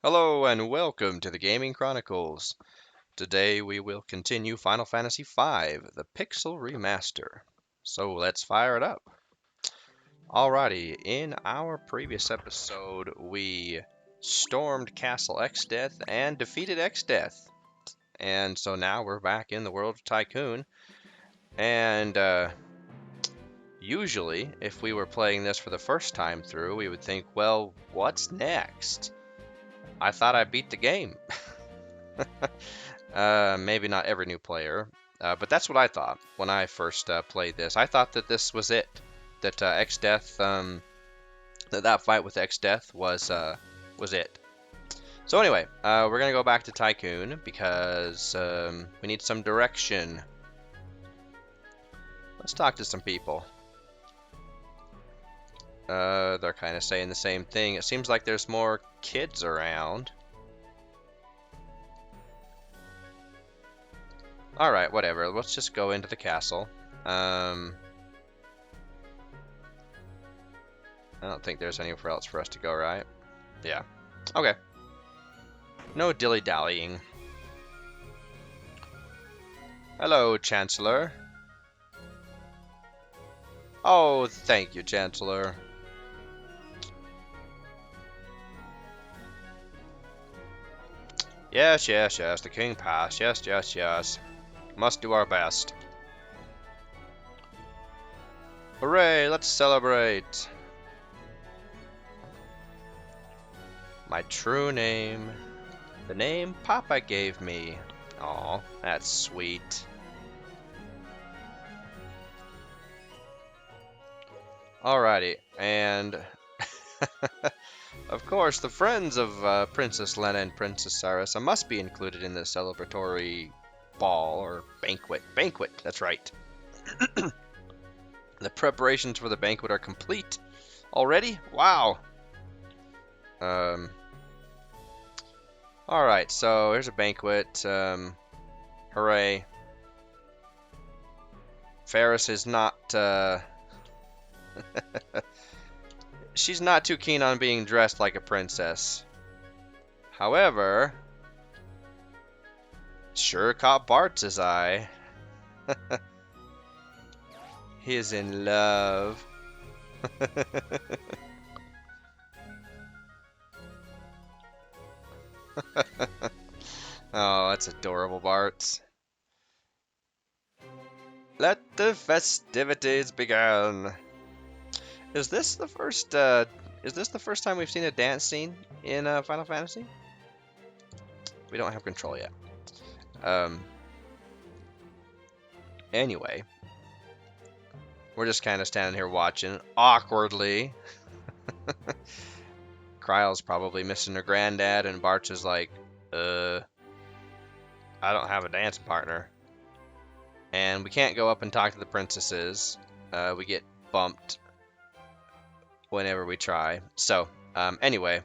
Hello and welcome to the Gaming Chronicles. Today we will continue Final Fantasy V, the Pixel Remaster. So let's fire it up. Alrighty, in our previous episode we stormed Castle Exdeath and defeated Exdeath. And so now we're back in the world of Tycoon. And usually, if we were playing this for the first time through, we would think, well, what's next? I thought I beat the game. Maybe not every new player, but that's what I thought when I first played this. I thought that this was it, that Exdeath, that fight with Exdeath was it. So anyway, we're gonna go back to Tycoon because we need some direction. Let's talk to some people. They're kind of saying the same thing. It seems like there's more kids around. Alright, whatever. Let's just go into the castle. I don't think there's anywhere else for us to go, right? Yeah. Okay. No dilly-dallying. Hello, Chancellor. Oh, thank you, Chancellor. Yes, yes, yes. The king passed. Yes, yes, yes. Must do our best. Hooray, let's celebrate. My true name. The name Papa gave me. Aw, that's sweet. Alrighty, and of course the friends of Princess Lena and Princess Sarasa must be included in the celebratory ball or banquet. Banquet, that's right. The preparations for the banquet are complete already? Wow. Alright, so here's a banquet. Hooray. Ferris is not, she's not too keen on being dressed like a princess. However, sure caught Bart's eye. He's in love. Oh, that's adorable, Bart. Let the festivities begin. Is this the first time we've seen a dance scene in Final Fantasy? We don't have control yet. Anyway, we're just kind of standing here watching awkwardly. Kryle's probably missing her granddad, and Bart's is like, I don't have a dance partner. And we can't go up and talk to the princesses. We get bumped whenever we try. So, anyway.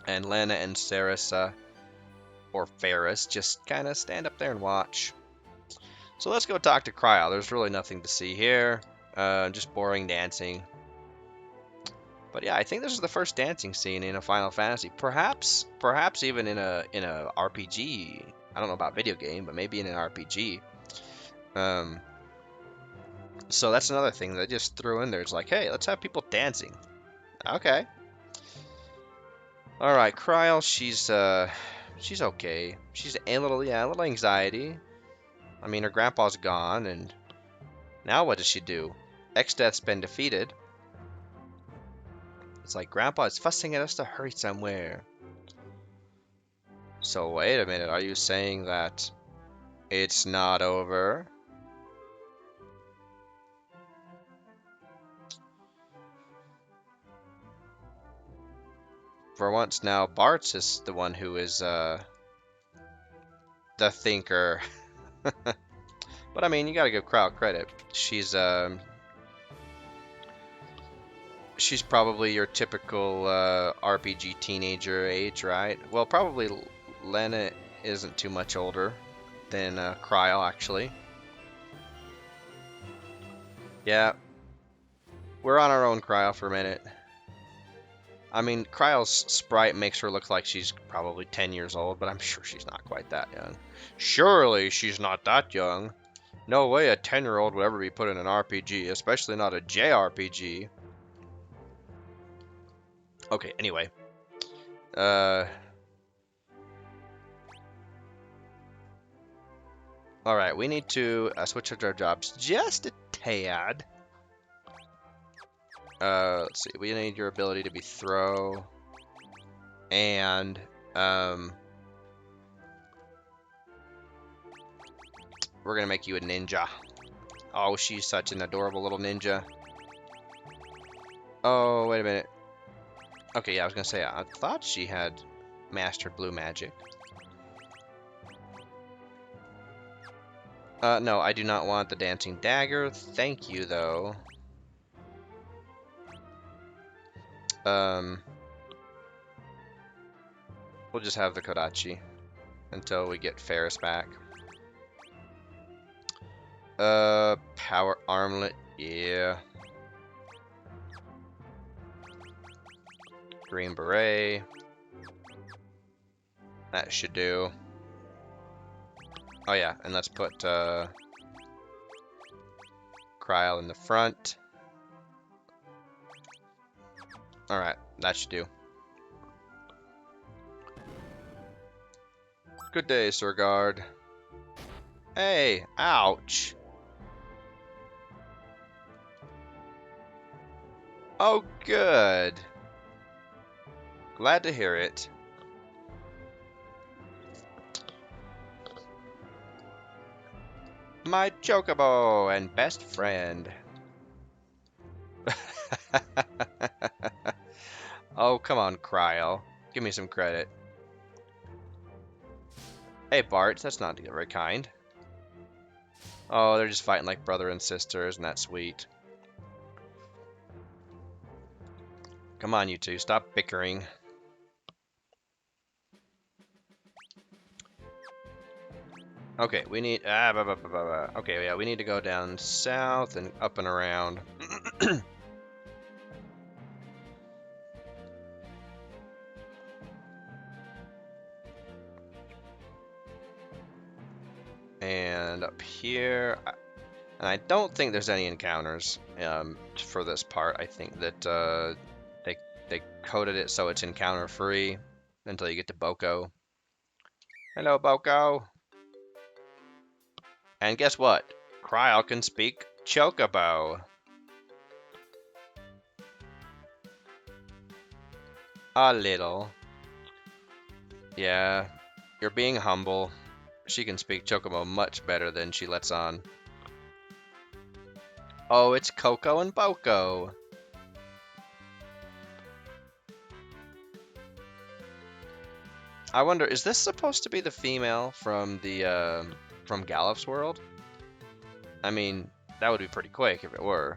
And Lena and Sarasa, or Ferris, just kind of stand up there and watch. So let's go talk to Kryle. There's really nothing to see here. Just boring dancing. But yeah, I think this is the first dancing scene in a Final Fantasy. Perhaps even in a RPG. I don't know about video game, but maybe in an RPG. So that's another thing they just threw in there. It's like, hey, let's have people dancing. Okay. All right, Kryle, she's okay. She's a little anxiety. I mean, her grandpa's gone, and now what does she do? Exdeath's been defeated. It's like, Grandpa is fussing at us to hurry somewhere. So wait a minute, are you saying that it's not over? For once now, Bart's is the one who is the thinker. But I mean, you gotta give Kryle credit. She's probably your typical RPG teenager age, right? Well, probably Lena isn't too much older than Kryle, actually. Yeah. We're on our own, Kryle, for a minute. I mean, Kryle's sprite makes her look like she's probably 10 years old, but I'm sure she's not quite that young. Surely she's not that young. No way a 10-year-old would ever be put in an RPG, especially not a JRPG. Okay, anyway. Alright, we need to switch up our jobs just a tad. Let's see, we need your ability to be throw. And, we're gonna make you a ninja. Oh, she's such an adorable little ninja. Oh, wait a minute. Okay, yeah, I was gonna say, I thought she had mastered blue magic. No, I do not want the dancing dagger. Thank you, though. We'll just have the Kodachi until we get Ferris back. Power armlet, yeah. Green beret. That should do. Oh yeah, and let's put Kryle in the front. Alright, that should do. Good day, Sir Guard. Hey, ouch. Oh, good. Glad to hear it. My chocobo and best friend. Oh, come on, Kryle. Give me some credit. Hey, Bart, that's not very kind. Oh, they're just fighting like brother and sister. Isn't that sweet? Come on, you two. Stop bickering. Okay, we need... Okay, yeah, we need to go down south and up and around. And up here... And I don't think there's any encounters for this part. I think that they coded it so it's encounter free until you get to Boko. Hello, Boko. And guess what? Kryle can speak Chocobo. A little. Yeah, you're being humble. She can speak Chocobo much better than she lets on. Oh, it's Coco and Boko. I wonder, is this supposed to be the female from the from Gallup's world? I mean, that would be pretty quick if it were.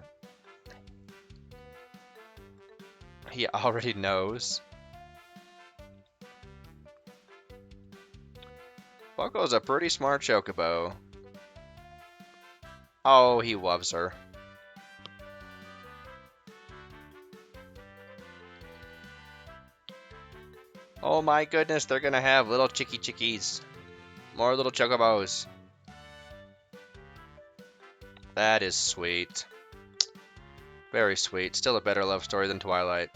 He already knows. Boko's a pretty smart chocobo. Oh, he loves her. Oh my goodness, they're gonna have little chickies. More little chocobos. That is sweet. Very sweet. Still a better love story than Twilight.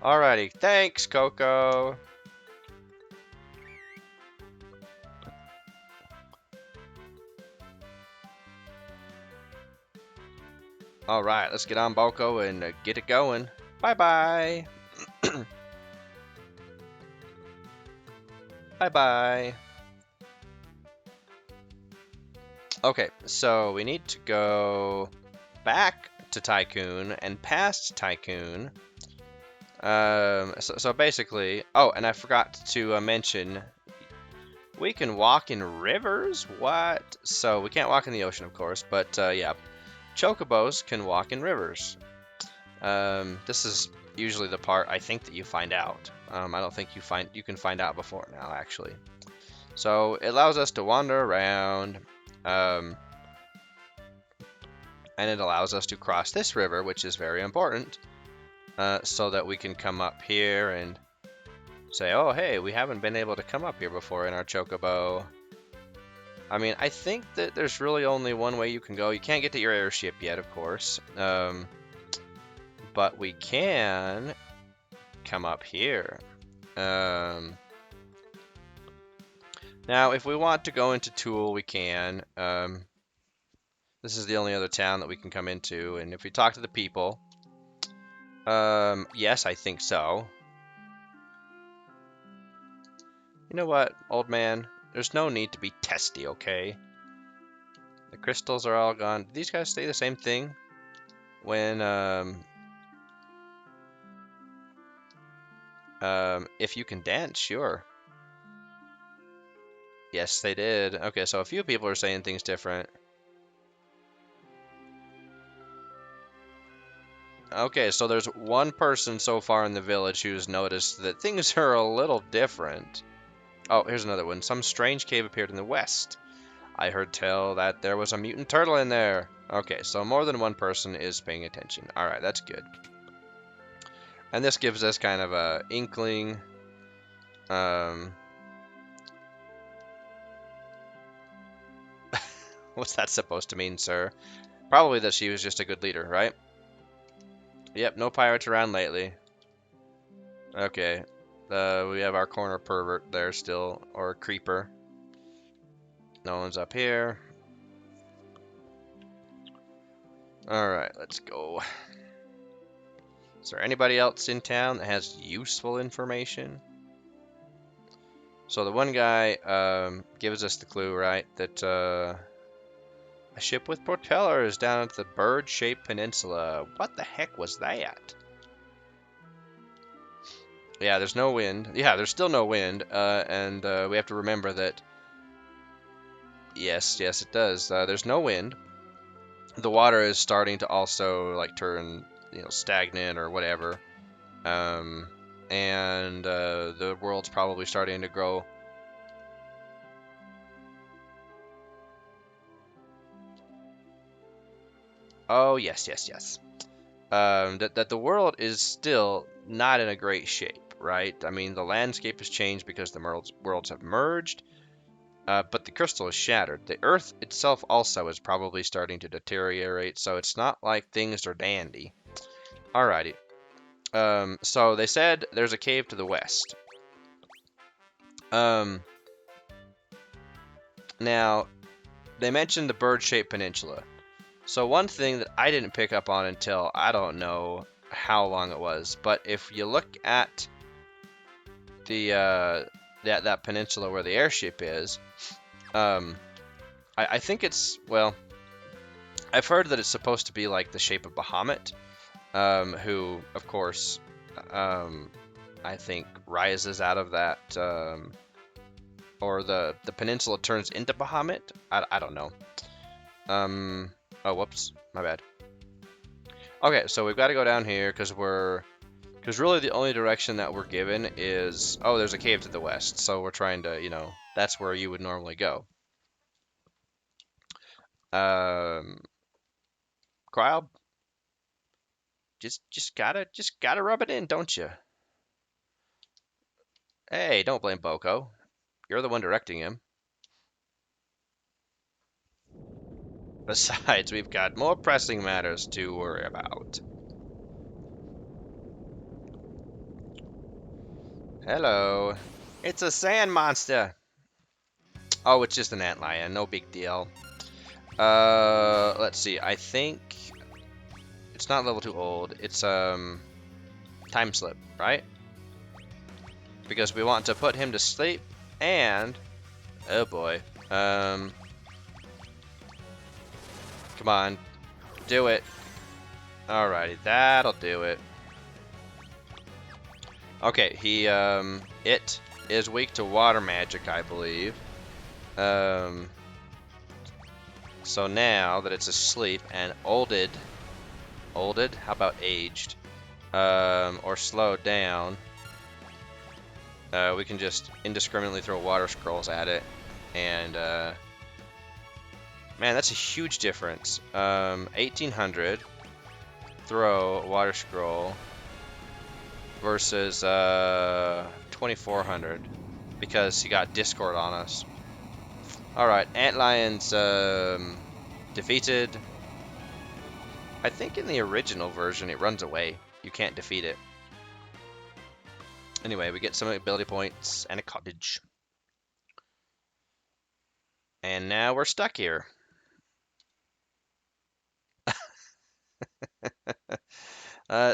Alrighty, thanks, Coco. Alright, let's get on Boko and get it going. Bye-bye. Bye-bye. Okay, so we need to go back to Tycoon and past Tycoon. So basically... Oh, and I forgot to mention... We can walk in rivers? What? So we can't walk in the ocean, of course, but yeah. Chocobos can walk in rivers. This is usually the part I think that you find out. I don't think you can find out before now, actually. So it allows us to wander around, and it allows us to cross this river, which is very important. so that we can come up here and say, oh, hey, we haven't been able to come up here before in our chocobo. I mean, I think that there's really only one way you can go. You can't get to your airship yet, of course. But we can come up here. Now, if we want to go into Tool, we can. This is the only other town that we can come into. And if we talk to the people, yes, I think so. You know what, old man? There's no need to be testy, okay? The crystals are all gone. Do these guys say the same thing? When, if you can dance, sure. Yes, they did. Okay, so a few people are saying things different. Okay, so there's one person so far in the village who's noticed that things are a little different. Oh, here's another one. Some strange cave appeared in the west. I heard tell that there was a mutant turtle in there. Okay, so more than one person is paying attention. Alright, that's good. And this gives us kind of a inkling. What's that supposed to mean, sir? Probably that she was just a good leader, right? Yep, no pirates around lately. Okay. We have our corner pervert there still, or creeper. No one's up here. Alright, let's go. Is there anybody else in town that has useful information? So the one guy gives us the clue, right? That a ship with propellers down at the bird-shaped peninsula. What the heck was that? Yeah, there's no wind. Yeah, there's still no wind, and we have to remember that. Yes, it does. There's no wind. The water is starting to also like turn, stagnant or whatever, and the world's probably starting to grow. Oh yes. That the world is still not in a great shape, right? I mean, the landscape has changed because the worlds have merged, but the crystal is shattered. The Earth itself also is probably starting to deteriorate, so it's not like things are dandy. Alrighty. So they said there's a cave to the west. Now, they mentioned the bird-shaped peninsula. So one thing that I didn't pick up on until I don't know how long it was, but if you look at the that peninsula where the airship is, I think it's, well, I've heard that it's supposed to be like the shape of Bahamut, who, of course, I think rises out of that, or the peninsula turns into Bahamut. I don't know. Oh, whoops, my bad. Okay, so we've got to go down here because really the only direction that we're given is, oh, there's a cave to the west, so we're trying to, that's where you would normally go. Crowd, just gotta rub it in, don't you? Hey, don't blame Boko. You're the one directing him. Besides, we've got more pressing matters to worry about. Hello. It's a sand monster. Oh, it's just an antlion. No big deal. Let's see. I think it's not level 2 old. It's time slip, right? Because we want to put him to sleep and oh boy. Come on. Do it. Alrighty, that'll do it. Okay, it is weak to water magic, I believe. So now that it's asleep and olded, how about aged, or slowed down, we can just indiscriminately throw water scrolls at it, and man, that's a huge difference. 1800, throw water scroll. versus 2400 because he got Discord on us. Alright, Antlion's defeated. I think in the original version it runs away. You can't defeat it. Anyway, we get some ability points and a cottage. And now we're stuck here.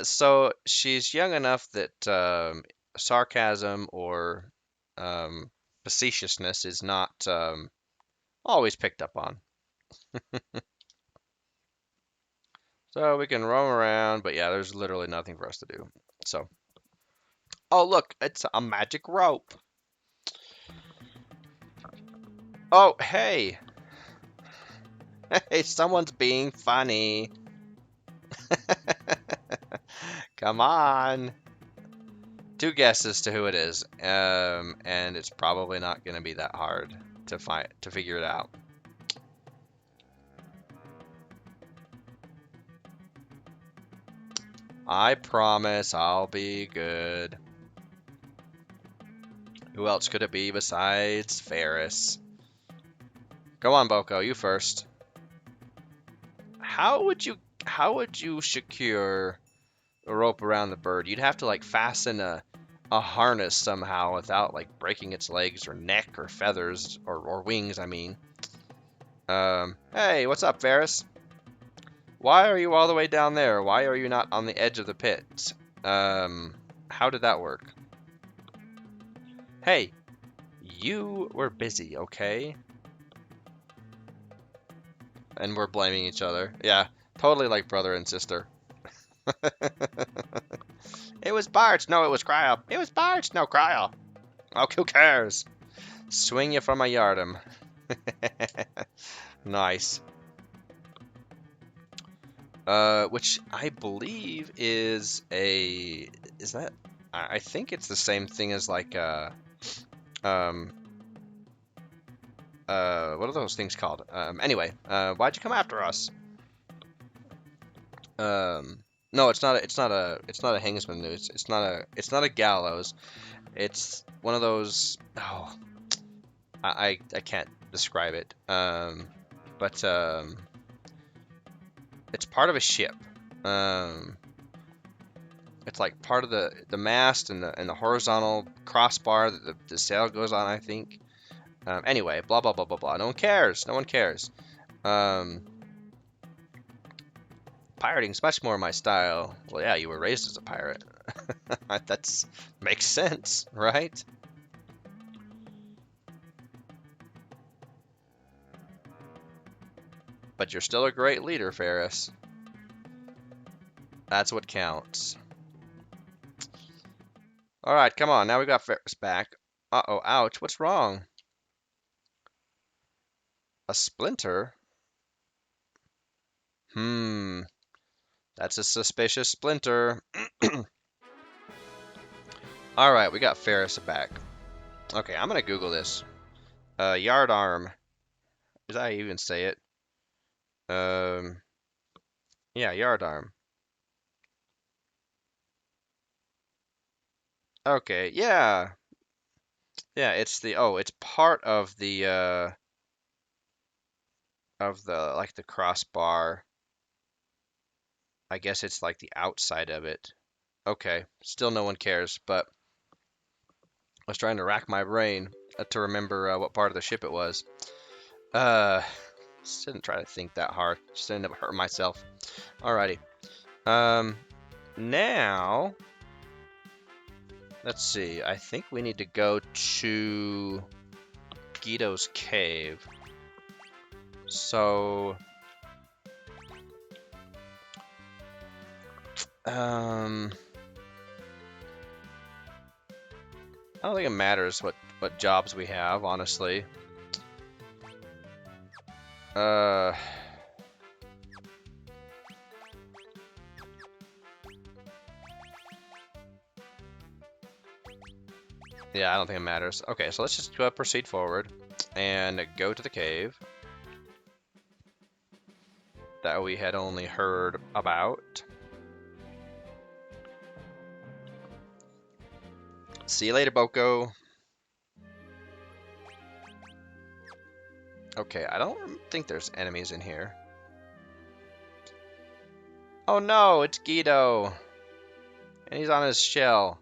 So she's young enough that sarcasm or facetiousness is not always picked up on. So we can roam around, but yeah, there's literally nothing for us to do. So, oh look, it's a magic rope. Oh, hey. Hey, someone's being funny. Come on. Two guesses to who it is, and it's probably not going to be that hard to figure it out. I promise I'll be good. Who else could it be besides Ferris? Go on, Boko, you first. How would you secure a rope around the bird? You'd have to like fasten a harness somehow without like breaking its legs or neck or feathers or wings, I mean. Hey, what's up, Ferris? Why are you all the way down there? Why are you not on the edge of the pit? How did that work? Hey, you were busy, okay? And we're blaming each other. Yeah, totally like brother and sister. It was Bart. No, it was Cryo. It was Bart. No, Cryo. Oh, who cares? Swing you from a yardum. Nice. Which I believe is that? I think it's the same thing as like what are those things called? Anyway, why'd you come after us? No, it's not a hangsman noose. It's not a gallows. It's one of those. Oh, I can't describe it. But it's part of a ship. It's like part of the mast and the horizontal crossbar that the sail goes on, I think. Anyway, blah blah blah blah blah. No one cares. No one cares. Pirating's much more my style. Well, yeah, you were raised as a pirate. That's makes sense, right? But you're still a great leader, Ferris. That's what counts. All right, come on. Now we got Ferris back. Uh-oh, ouch. What's wrong? A splinter? That's a suspicious splinter. All right, we got Ferris back. Okay, I'm gonna Google this. Yard arm. Did I even say it? Yeah, yard arm. Okay, yeah. Yeah, it's it's part of the like the crossbar. I guess it's like the outside of it. Okay, still no one cares, but I was trying to rack my brain to remember what part of the ship it was. Just didn't try to think that hard. Just ended up hurting myself. Alrighty. Now, let's see. I think we need to go to Guido's cave. So, I don't think it matters what jobs we have, honestly. Yeah, I don't think it matters. Okay, so let's just proceed forward and go to the cave that we had only heard about. See you later, Boko. Okay, I don't think there's enemies in here. Oh no, it's Guido. And he's on his shell.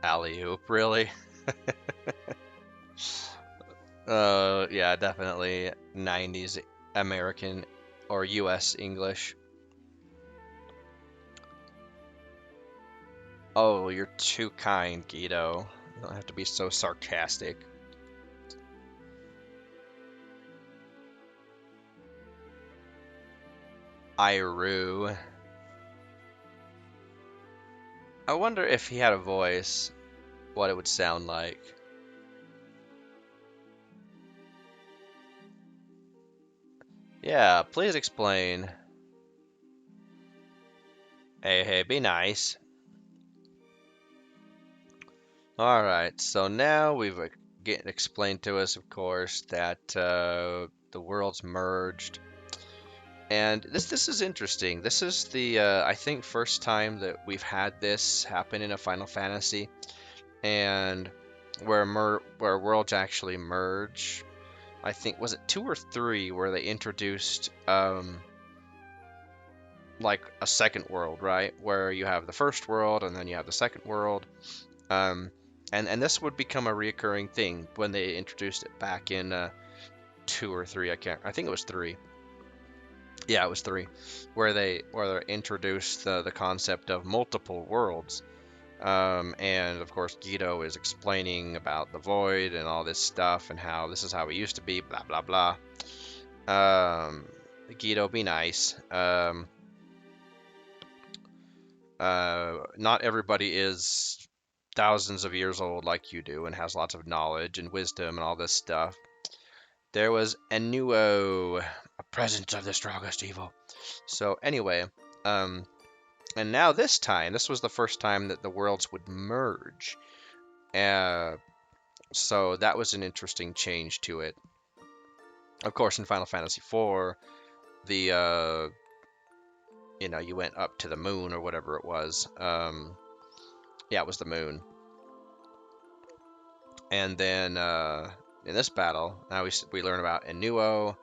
Alley-oop, really? Yeah, definitely 90s American or US English. Oh, you're too kind, Guido. You don't have to be so sarcastic. Iru. I wonder if he had a voice, what it would sound like. Yeah, please explain. Hey, be nice. Alright, so now we've get explained to us, of course, that the world's merged. And this is interesting. This is the I think first time that we've had this happen in a Final Fantasy, and where worlds actually merge. I think was it 2 or 3 where they introduced like a second world, right? Where you have the first world and then you have the second world. Um, and this would become a reoccurring thing when they introduced it back in 2 or 3. I think it was 3. Yeah, it was 3, where they introduced the concept of multiple worlds. And of course, Guido is explaining about the void and all this stuff and how this is how it used to be, blah blah blah. Guido, be nice. Not everybody is thousands of years old like you do and has lots of knowledge and wisdom and all this stuff. There was Enuo, a presence of the strongest evil. So anyway, and now this was the first time that the worlds would merge. So that was an interesting change to it. Of course, in Final Fantasy IV, the you went up to the moon or whatever it was. Yeah, it was the moon. And then in this battle, now we learn about Enuo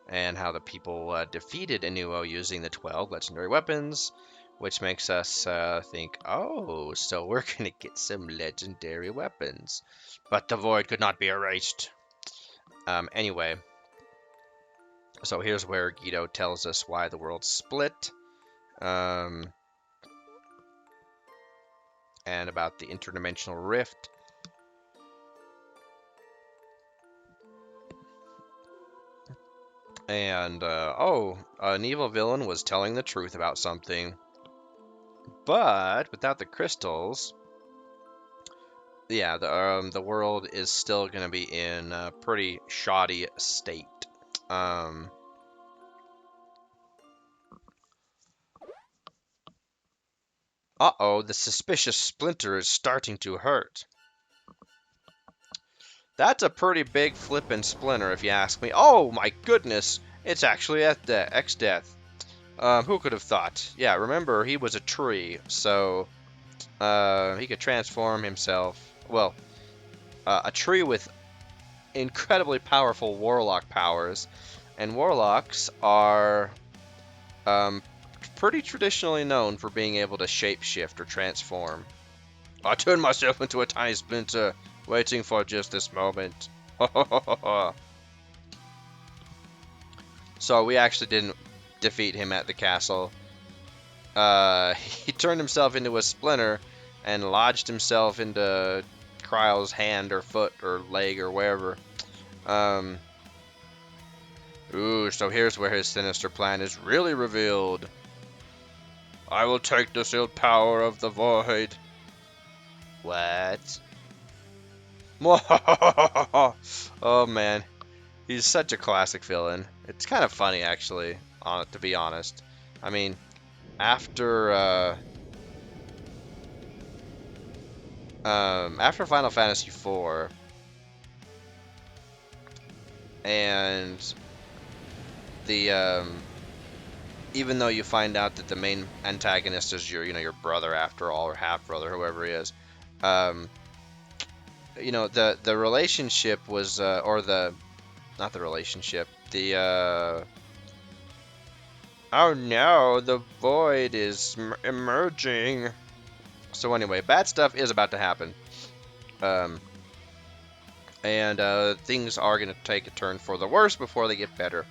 and how the people defeated Enuo using the 12 legendary weapons, which makes us think, oh, so we're going to get some legendary weapons. But the void could not be erased. Anyway, so here's where Guido tells us why the world split. And about the interdimensional rift. And, an evil villain was telling the truth about something. But without the crystals, yeah, the world is still going to be in a pretty shoddy state. Uh-oh, the suspicious splinter is starting to hurt. That's a pretty big flippin' splinter, if you ask me. Oh my goodness, it's actually Exdeath. Who could have thought? Yeah, remember, he was a tree, so he could transform himself. Well, a tree with incredibly powerful warlock powers, and warlocks are pretty traditionally known for being able to shapeshift or transform. I turned myself into a tiny splinter, waiting for just this moment. So we actually didn't defeat him at the castle. He turned himself into a splinter and lodged himself into Kryle's hand or foot or leg or wherever. Ooh, so here's where his sinister plan is really revealed. I will take the sealed power of the void. What? Oh man, he's such a classic villain. It's kind of funny actually, to be honest. I mean, after after Final Fantasy IV, and the even though you find out that the main antagonist is your brother after all, or half brother, whoever he is, Um, the relationship was or the not the relationship, the oh no, the void is emerging. So anyway, bad stuff is about to happen. Um, and things are going to take a turn for the worse before they get better.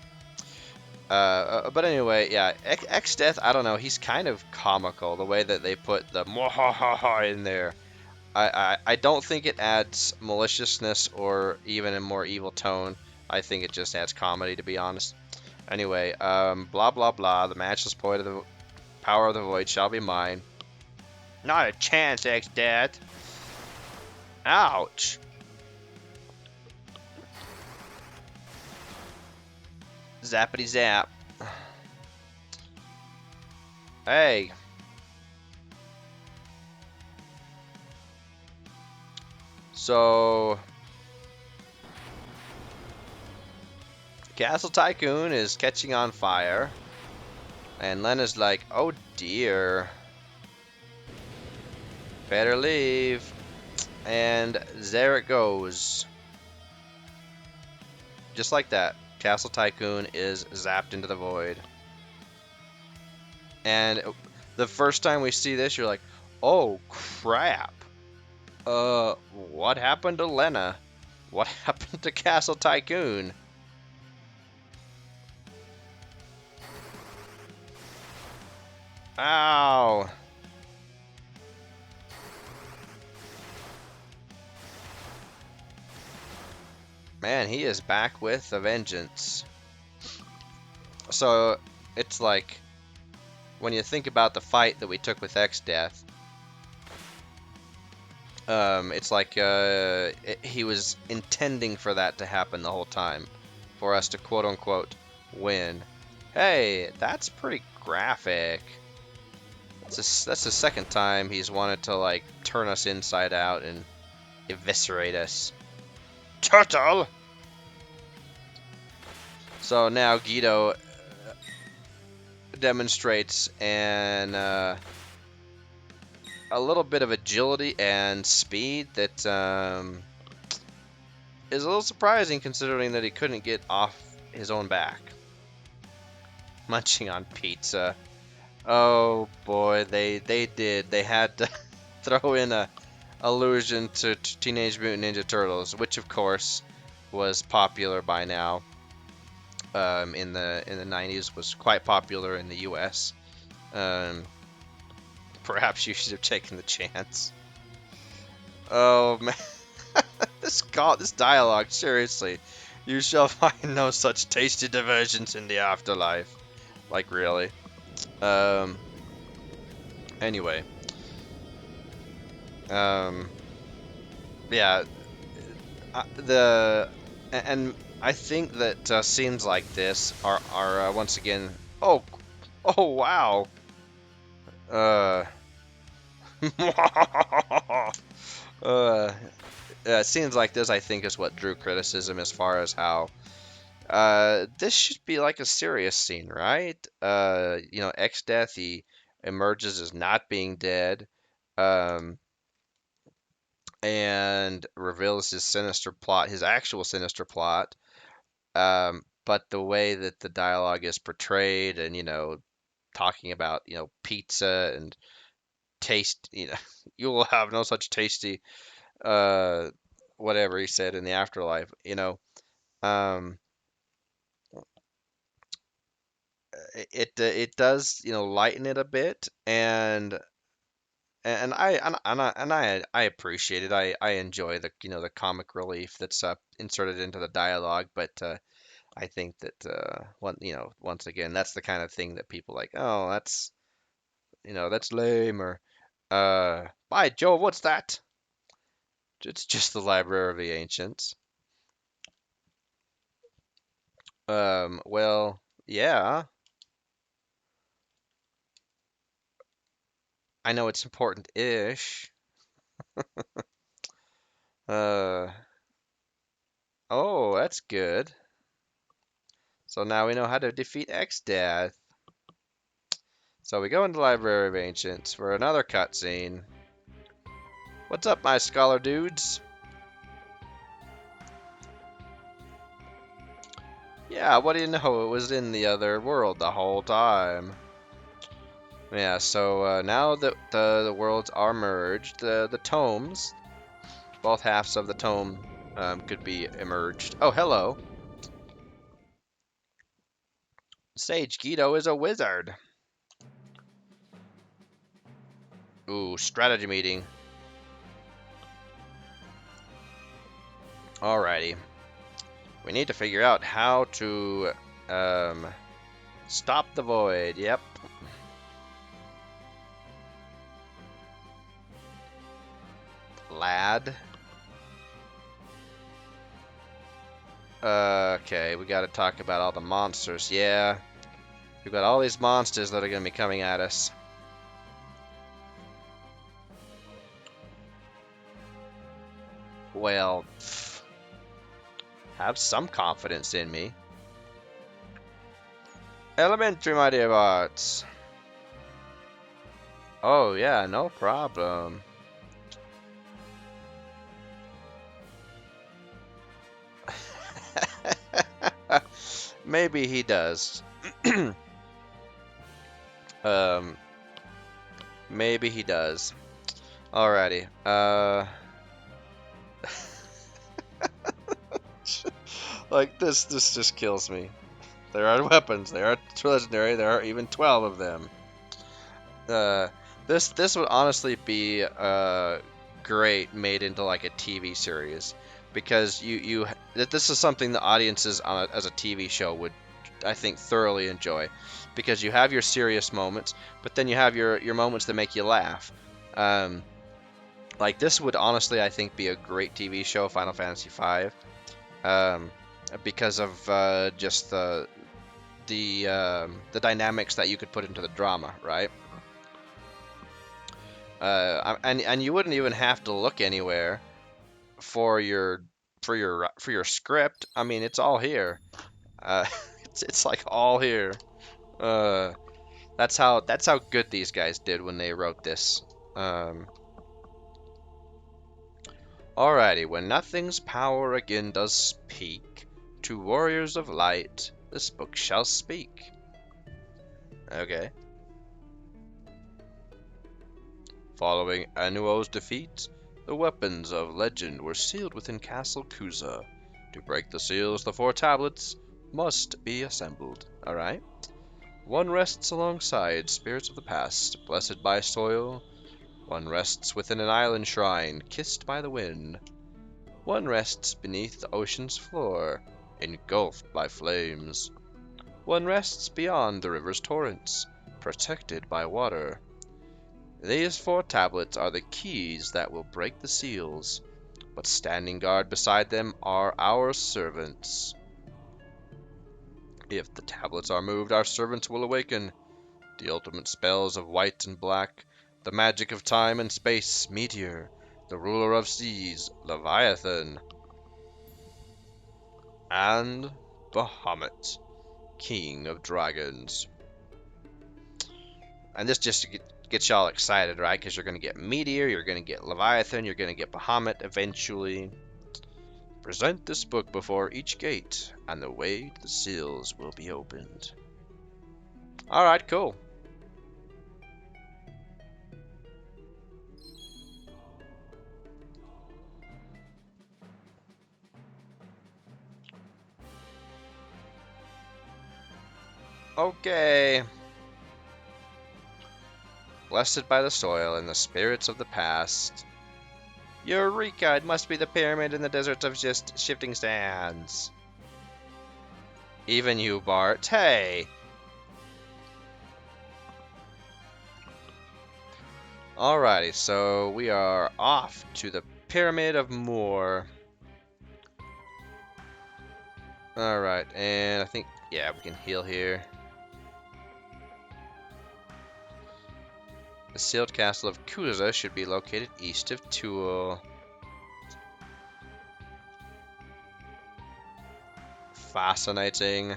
But anyway, yeah, Exdeath, I don't know, he's kind of comical, the way that they put the mwahaha in there. I don't think it adds maliciousness or even a more evil tone. I think it just adds comedy, to be honest. Anyway, blah blah blah, the matchless point of the power of the void shall be mine. Not a chance, Exdeath. Ouch. Zappity zap. Hey. So, Castle Tycoon is catching on fire. And Lena's like, oh dear. Better leave. And there it goes. Just like that, Castle Tycoon is zapped into the void. And the first time we see this, you're like, oh crap. What happened to Lena? What happened to Castle Tycoon? Ow. Man, he is back with a vengeance. So, it's like, when you think about the fight that we took with Exdeath, it's like he was intending for that to happen the whole time, for us to quote-unquote win. Hey, that's pretty graphic. That's the second time he's wanted to, like, turn us inside out and eviscerate us. Turtle! So now Guido demonstrates a little bit of agility and speed that is a little surprising, considering that he couldn't get off his own back. Munching on pizza. Oh boy, they did. They had to throw in a allusion to Teenage Mutant Ninja Turtles, which of course was popular by now. In the 90s, was quite popular in the U.S. Perhaps you should have taken the chance. Oh man, this dialogue, seriously. You shall find no such tasty diversions in the afterlife. Like, really. Um. Anyway. Um. Yeah. And I think that scenes like this are once again. Oh wow. Uh. uh. Scenes like this, I think, is what drew criticism as far as how this should be like a serious scene, right? Exdeath, he emerges as not being dead, um, and reveals his sinister plot, his actual sinister plot. But the way that the dialogue is portrayed, and talking about pizza and taste, you will have no such tasty, uh, whatever he said in the afterlife, um. It does lighten it a bit, and I appreciate it. I enjoy the the comic relief that's inserted into the dialogue, but I think that once again, that's the kind of thing that people like, oh, that's lame, or by Jove, what's that? It's just the Library of the Ancients. Well, yeah, I know it's important-ish. uh oh, that's good. So now we know how to defeat Exdeath. So we go into the Library of Ancients for another cutscene. What's up, my scholar dudes? Yeah, what do you know? It was in the other world the whole time. Yeah, so now that the worlds are merged, the tomes, both halves of the tome could be emerged. Oh, hello. Sage Guido is a wizard. Ooh, strategy meeting. Alrighty. We need to figure out how to stop the void. Yep. Lad. Okay, we gotta talk about all the monsters. Yeah. We've got all these monsters that are gonna be coming at us. Well, have some confidence in me. Elementary, my dear bots. Oh, yeah, no problem. Maybe he does. um, maybe he does. Alrighty. Like this just kills me. There are weapons. There are legendary. There are even 12 of them. Uh, this would honestly be great made into like a TV series because this is something the audiences on as a TV show would, I think, thoroughly enjoy because you have your serious moments, but then you have your moments that make you laugh. Like this would honestly, I think, be a great TV show, Final Fantasy V, because of just the dynamics that you could put into the drama, right? And you wouldn't even have to look anywhere for your script. I mean, it's all here. Uh, it's like all here. Uh, that's how good these guys did when they wrote this. Um, Alrighty, when nothing's power again does speak, to warriors of light this book shall speak. Okay. Following Anuo's defeat, the weapons of legend were sealed within Castle Kuza. To break the seals, the 4 tablets must be assembled. Alright. One rests alongside spirits of the past, blessed by soil. One rests within an island shrine, kissed by the wind. One rests beneath the ocean's floor, engulfed by flames. One rests beyond the river's torrents, protected by water. These 4 tablets are the keys that will break the seals, but standing guard beside them are our servants. If the tablets are moved, our servants will awaken. The ultimate spells of white and black, the magic of time and space, Meteor, the ruler of seas, Leviathan, and Bahamut, king of dragons. And this just gets y'all excited, right? Because you're going to get Meteor, you're going to get Leviathan, you're going to get Bahamut eventually. Present this book before each gate, and the way to the seals will be opened. Alright, cool. Okay. Blessed by the soil and the spirits of the past. Eureka! It must be the pyramid in the deserts of just shifting sands. Even you, Bart. Hey! Alrighty, so we are off to the Pyramid of Moor. Alright, and I think, yeah, we can heal here. The sealed castle of Kuza should be located east of Tuul. Fascinating.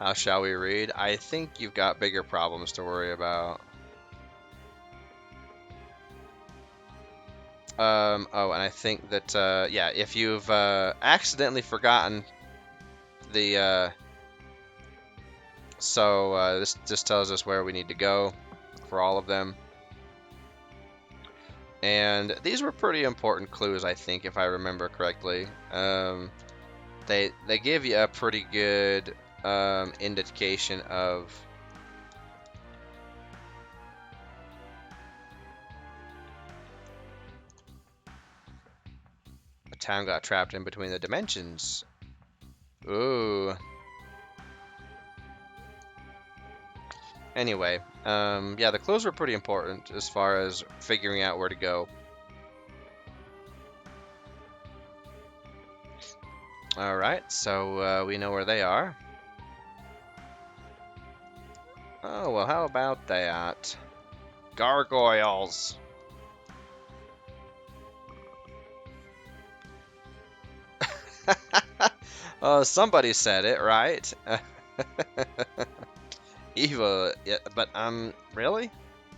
How shall we read? I think you've got bigger problems to worry about. Oh, and I think that, yeah, if you've accidentally forgotten the, this just tells us where we need to go for all of them. And these were pretty important clues, I think, if I remember correctly. They give you a pretty good indication of a town got trapped in between the dimensions. Ooh. Anyway, yeah, the clues were pretty important as far as figuring out where to go. Alright, so we know where they are. Oh, well, how about that? Gargoyles! Oh, somebody said it, right? Evil, yeah, but, really?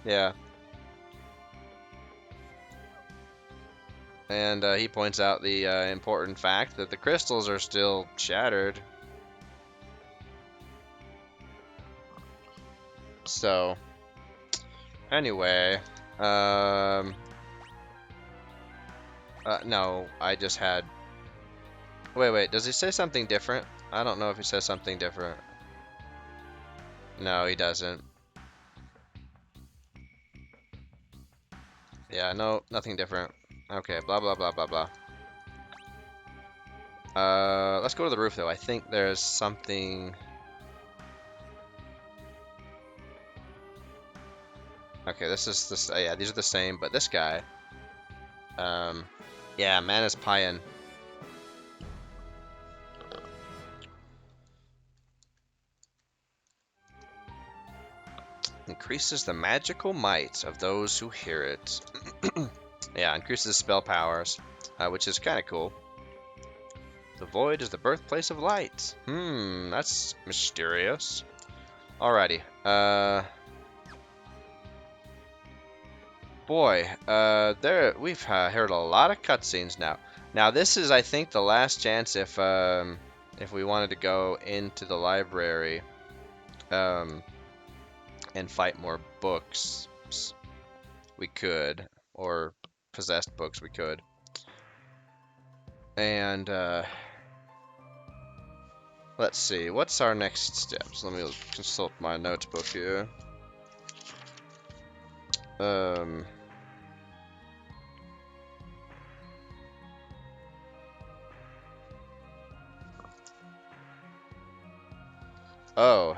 Yeah. And he points out the important fact that the crystals are still shattered. So, anyway, no, I just had... Wait, does he say something different? I don't know if he says something different. No, he doesn't. Yeah, no, nothing different. Okay, blah, blah, blah, blah, blah. Let's go to the roof, though. I think there's something... Okay, this is this. Yeah, these are the same, but this guy. Yeah, Manus Payan. Increases the magical might of those who hear it. Yeah, increases spell powers, which is kind of cool. The void is the birthplace of light. That's mysterious. Alrighty. Boy, we've heard a lot of cutscenes now. Now this is, I think, the last chance if we wanted to go into the library, and fight more books, we could, or possessed books, we could. And let's see, what's our next steps? Let me consult my notebook here. Oh,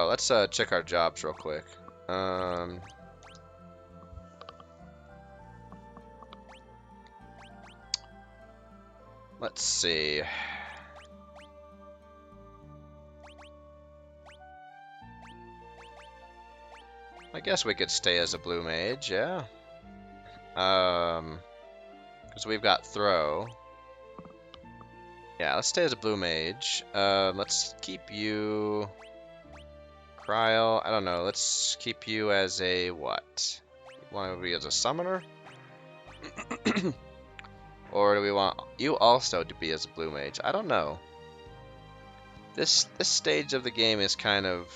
let's check our jobs real quick. Let's see. I guess we could stay as a blue mage, yeah. Because we've got throw. Yeah, let's stay as a blue mage. Let's keep you... Cryo, I don't know. Let's keep you as a what? You want to be as a summoner? Or do we want you also to be as a blue mage? I don't know. This stage of the game is kind of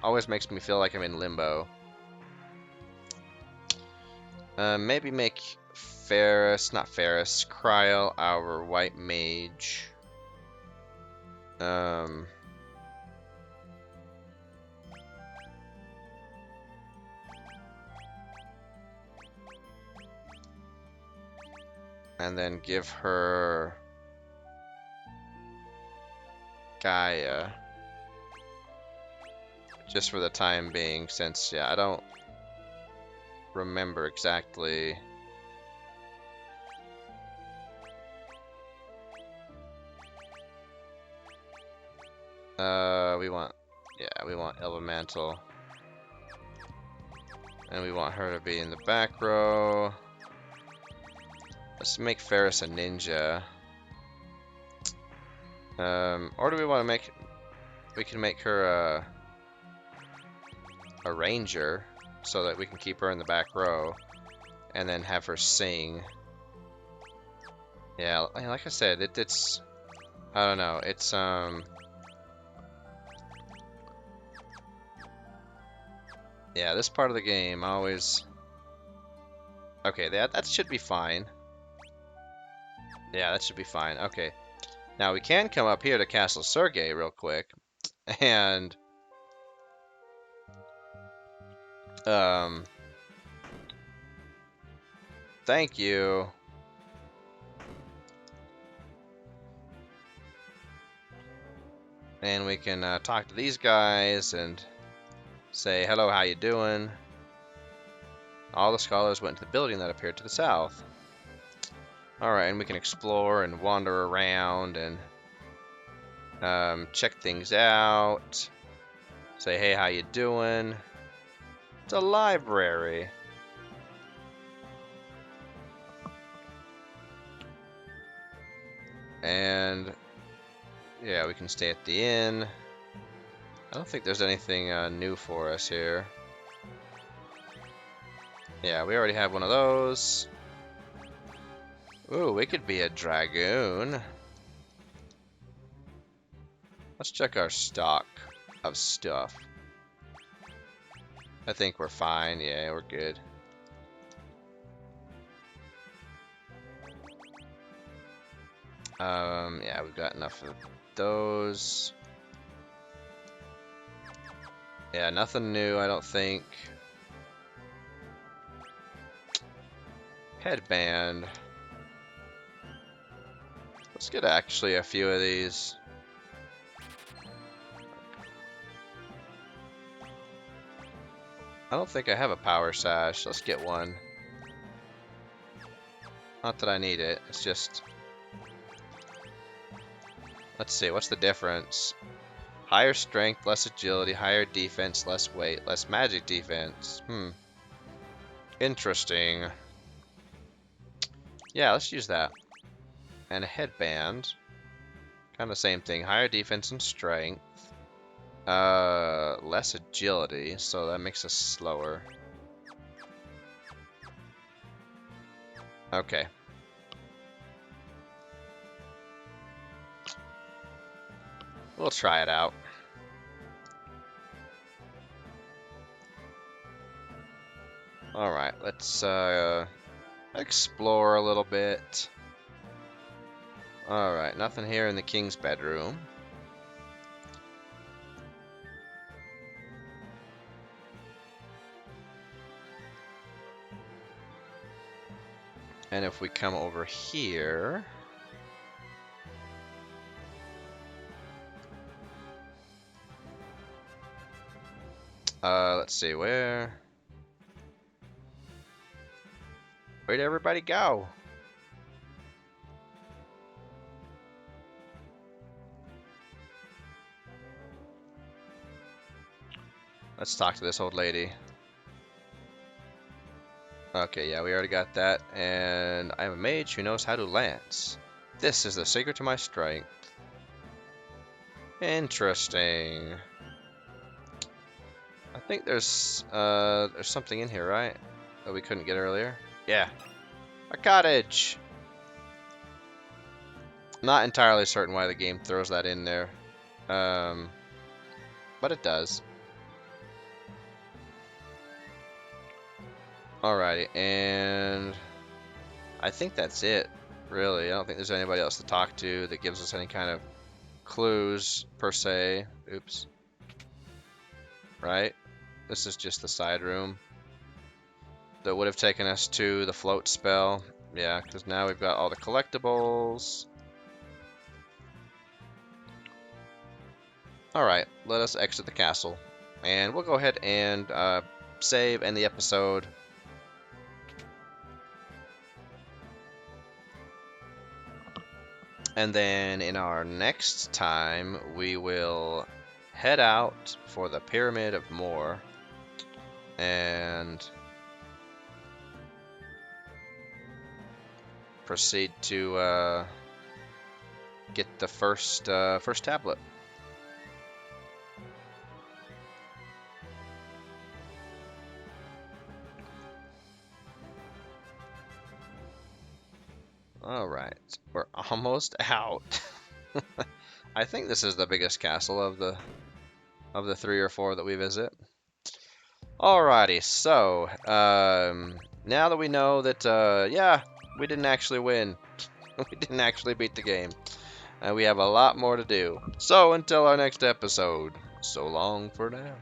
always makes me feel like I'm in limbo. Maybe make not Ferris, Cryo our white mage. And then give her Gaia. Just for the time being, since, yeah, I don't remember exactly. We want Elva Mantle. And we want her to be in the back row. Let's make Ferris a ninja. Or do we want to make... We can make her a ranger so that we can keep her in the back row and then have her sing. Yeah, like I said, it's... I don't know. It's, yeah, this part of the game always... Okay, that should be fine. Yeah, that should be fine. Okay. Now, we can come up here to Castle Sergei real quick. And... Thank you. And we can talk to these guys and say, hello, how you doing? All the scholars went to the building that appeared to the south. Alright, and we can explore and wander around and check things out. Say, hey, how you doing? It's a library. And yeah, we can stay at the inn. I don't think there's anything new for us here. Yeah, we already have one of those. Ooh, we could be a dragoon. Let's check our stock of stuff. I think we're fine. Yeah, we're good. Yeah, we've got enough of those. Yeah, nothing new, I don't think. Headband. Let's get actually a few of these. I don't think I have a power sash. Let's get one. Not that I need it. It's just... Let's see, what's the difference? Higher strength, less agility, higher defense, less weight, less magic defense. Interesting. Yeah, let's use that. And a headband. Kind of the same thing. Higher defense and strength. Less agility, so that makes us slower. Okay. We'll try it out. Alright, let's explore a little bit. Alright, nothing here in the king's bedroom. And if we come over here... let's see, where'd everybody go? Let's talk to this old lady. Okay, yeah, we already got that. And I'm a mage who knows how to lance. This is the secret to my strength. Interesting. I think there's something in here, right? That we couldn't get earlier. Yeah. A cottage! Not entirely certain why the game throws that in there. But it does. Alrighty, and I think that's it, really. I don't think there's anybody else to talk to that gives us any kind of clues, per se. Oops. Right? This is just the side room that would have taken us to the float spell. Yeah, because now we've got all the collectibles. Alright, let us exit the castle. And we'll go ahead and save, end the episode. And then in our next time, we will head out for the Pyramid of Moor. And proceed to get the first tablet. All right, we're almost out. I think this is the biggest castle of the 3 or 4 that we visit. Alrighty, so now that we know that yeah, we didn't actually win, we didn't actually beat the game, we have a lot more to do. So until our next episode, so long for now.